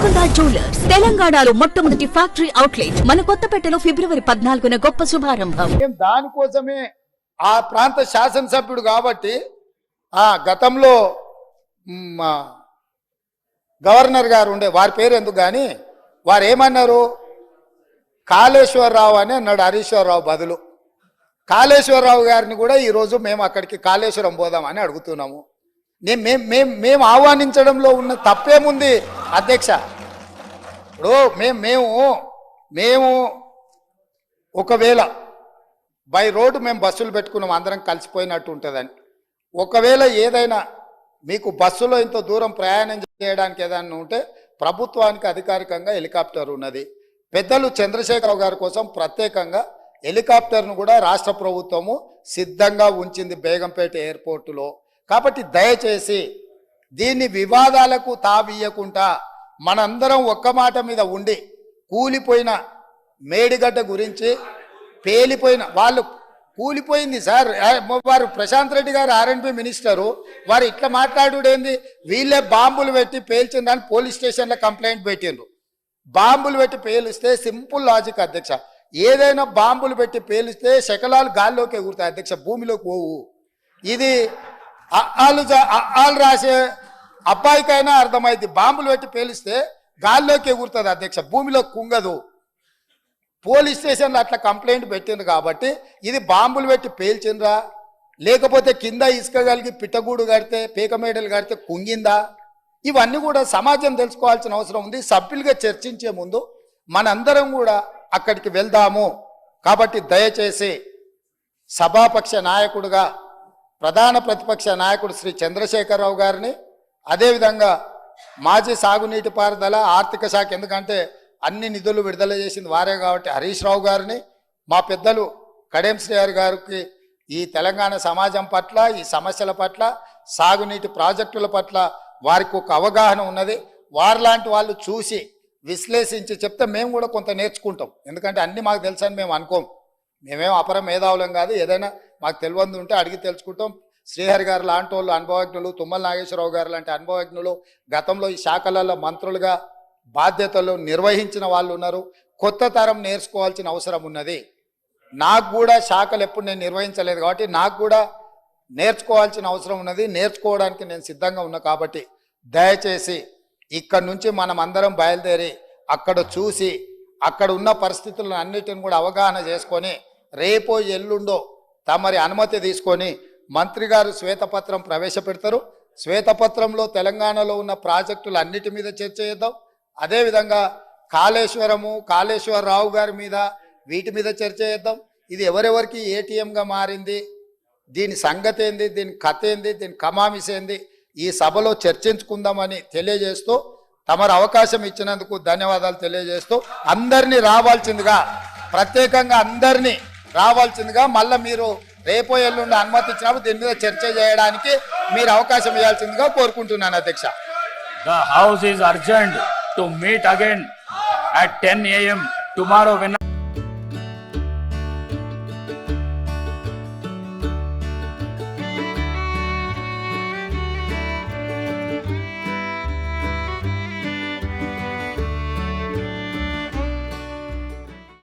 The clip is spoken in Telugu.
గోల్కొండ జ్యువెలర్స్ తెలంగాణలో మొట్టమొదటి ఫ్యాక్టరీ అవుట్లెట్ మన కొత్తపేటలో ఫిబ్రవరి 14న గొప్ప శుభారంభం. దానికోసమే ఆ ప్రాంత శాసనసభ్యుడు కాబట్టి ఆ గతంలో గవర్నర్ గారు ఉండే వారి పేరు ఎందుకు కానీ వారు ఏమన్నారు, కాళేశ్వరరావు అని అన్నాడు హరీశ్వరరావు బదులు. కాళేశ్వరరావు గారిని కూడా ఈరోజు మేము అక్కడికి కాళేశ్వరం పోదామని అడుగుతున్నాము. మేము ఆహ్వానించడంలో ఉన్న తప్పేముంది అధ్యక్ష? ఇప్పుడు మేము ఒకవేళ బై రోడ్డు మేము బస్సులు పెట్టుకున్నాం, అందరం కలిసిపోయినట్టు ఉంటుందని. ఒకవేళ ఏదైనా మీకు బస్సులో ఇంత దూరం ప్రయాణం చేయడానికి ఏదైనా ఉంటే ప్రభుత్వానికి అధికారికంగా హెలికాప్టర్ ఉన్నది. పెద్దలు చంద్రశేఖరరావు గారి కోసం ప్రత్యేకంగా హెలికాప్టర్ను కూడా రాష్ట్ర ప్రభుత్వము సిద్ధంగా ఉంచింది బేగంపేట ఎయిర్పోర్టులో. కాబట్టి దయచేసి దీన్ని వివాదాలకు తావియ్యకుండా మనందరం ఒక్క మాట మీద ఉండి కూలిపోయిన మేడిగడ్డ గురించి పేలిపోయిన వాళ్ళు కూలిపోయింది సార్. వారు ప్రశాంత్ రెడ్డి గారు ఆర్ఎండ్బి మినిస్టరు, వారు ఇట్లా మాట్లాడుడేంది? వీళ్ళే బాంబులు పెట్టి పేల్చిందని పోలీస్ స్టేషన్లో కంప్లైంట్ పెట్టిండ్రు. బాంబులు పెట్టి పేలిస్తే సింపుల్ లాజిక్ అధ్యక్ష, ఏదైనా బాంబులు పెట్టి పేలిస్తే శకలాలు గాల్లోకి ఎగురుతాయి అధ్యక్ష, భూమిలోకి పోవు. ఇది వాళ్ళు రాసే అబ్బాయికైనా అర్థమైంది, బాంబులు పెట్టి పేలిస్తే గాల్లోకి ఎగురుతుంది అధ్యక్ష, భూమిలో కుంగదు. పోలీస్ స్టేషన్లో అట్లా కంప్లైంట్ పెట్టిండ్రు కాబట్టి ఇది బాంబులు పెట్టి పేల్చిండ్రా, లేకపోతే కింద ఇసుక కలిగి పిట్టగూడు కడితే పీకమేడలు కడితే కుంగిందా? ఇవన్నీ కూడా సమాజం తెలుసుకోవాల్సిన అవసరం ఉంది. సభ్యులుగా చర్చించే ముందు మనందరం కూడా అక్కడికి వెళ్దాము. కాబట్టి దయచేసి సభాపక్ష నాయకుడుగా ప్రధాన ప్రతిపక్ష నాయకుడు శ్రీ చంద్రశేఖరరావు గారిని, అదేవిధంగా మాజీ సాగునీటి పారుదల ఆర్థిక శాఖ, ఎందుకంటే అన్ని నిధులు విడుదల చేసింది వారే కాబట్టి హరీష్ రావు గారిని, మా పెద్దలు కడెం శ్రీహరి గారికి ఈ తెలంగాణ సమాజం పట్ల, ఈ సమస్యల పట్ల, సాగునీటి ప్రాజెక్టుల పట్ల వారికి ఒక అవగాహన ఉన్నది. వారిలాంటి వాళ్ళు చూసి విశ్లేషించి చెప్తే మేము కూడా కొంత నేర్చుకుంటాం. ఎందుకంటే అన్నీ మాకు తెలుసని మేము అనుకోం, మేమేం అపర మేధావులం కాదు. ఏదైనా మాకు తెలియంది ఉంటే అడిగి తెలుసుకుంటాం. శ్రీహరి గారు లాంటి వాళ్ళు అనుభవజ్ఞులు, తుమ్మల నాగేశ్వరరావు గారు లాంటి అనుభవజ్ఞులు, గతంలో ఈ శాఖలలో మంత్రులుగా బాధ్యతలు నిర్వహించిన వాళ్ళు ఉన్నారు. కొత్త తరం నేర్చుకోవాల్సిన అవసరం ఉన్నది. నాకు కూడా శాఖలు ఎప్పుడు నేను నిర్వహించలేదు కాబట్టి నాకు కూడా నేర్చుకోవాల్సిన అవసరం ఉన్నది. నేర్చుకోవడానికి నేను సిద్ధంగా ఉన్నా. కాబట్టి దయచేసి ఇక్కడ నుంచి మనం అందరం బయలుదేరి అక్కడ చూసి అక్కడ ఉన్న పరిస్థితులను అన్నిటిని కూడా అవగాహన చేసుకొని రేపో ఎల్లుండో తమరి అనుమతి తీసుకొని మంత్రి గారు శ్వేతపత్రం ప్రవేశపెడతారు. శ్వేతపత్రంలో తెలంగాణలో ఉన్న ప్రాజెక్టులు అన్నిటి మీద చర్చ చేద్దాం. అదేవిధంగా కాళేశ్వరరావు గారి మీద వీటి మీద చర్చ చేద్దాం. ఇది ఎవరెవరికి ఏటీఎంగా మారింది, దీని సంగతి ఏంది, దీని కథ ఏంది, దీని కమామిస్ ఏంది, ఈ సభలో చర్చించుకుందామని తెలియజేస్తూ తమరు అవకాశం ఇచ్చినందుకు ధన్యవాదాలు తెలియజేస్తూ అందరినీ రావాల్సిందిగా, ప్రత్యేకంగా అందరినీ రావాల్సిందిగా, మళ్ళీ మీరు రేపో ఎల్లుండి అనుమతి ఇచ్చినప్పుడు దీని మీద చర్చ చేయడానికి మీరు అవకాశం ఇవ్వాల్సిందిగా కోరుకుంటున్నాను అధ్యక్ష. The house is urgent to meet again at 10 a.m. tomorrow when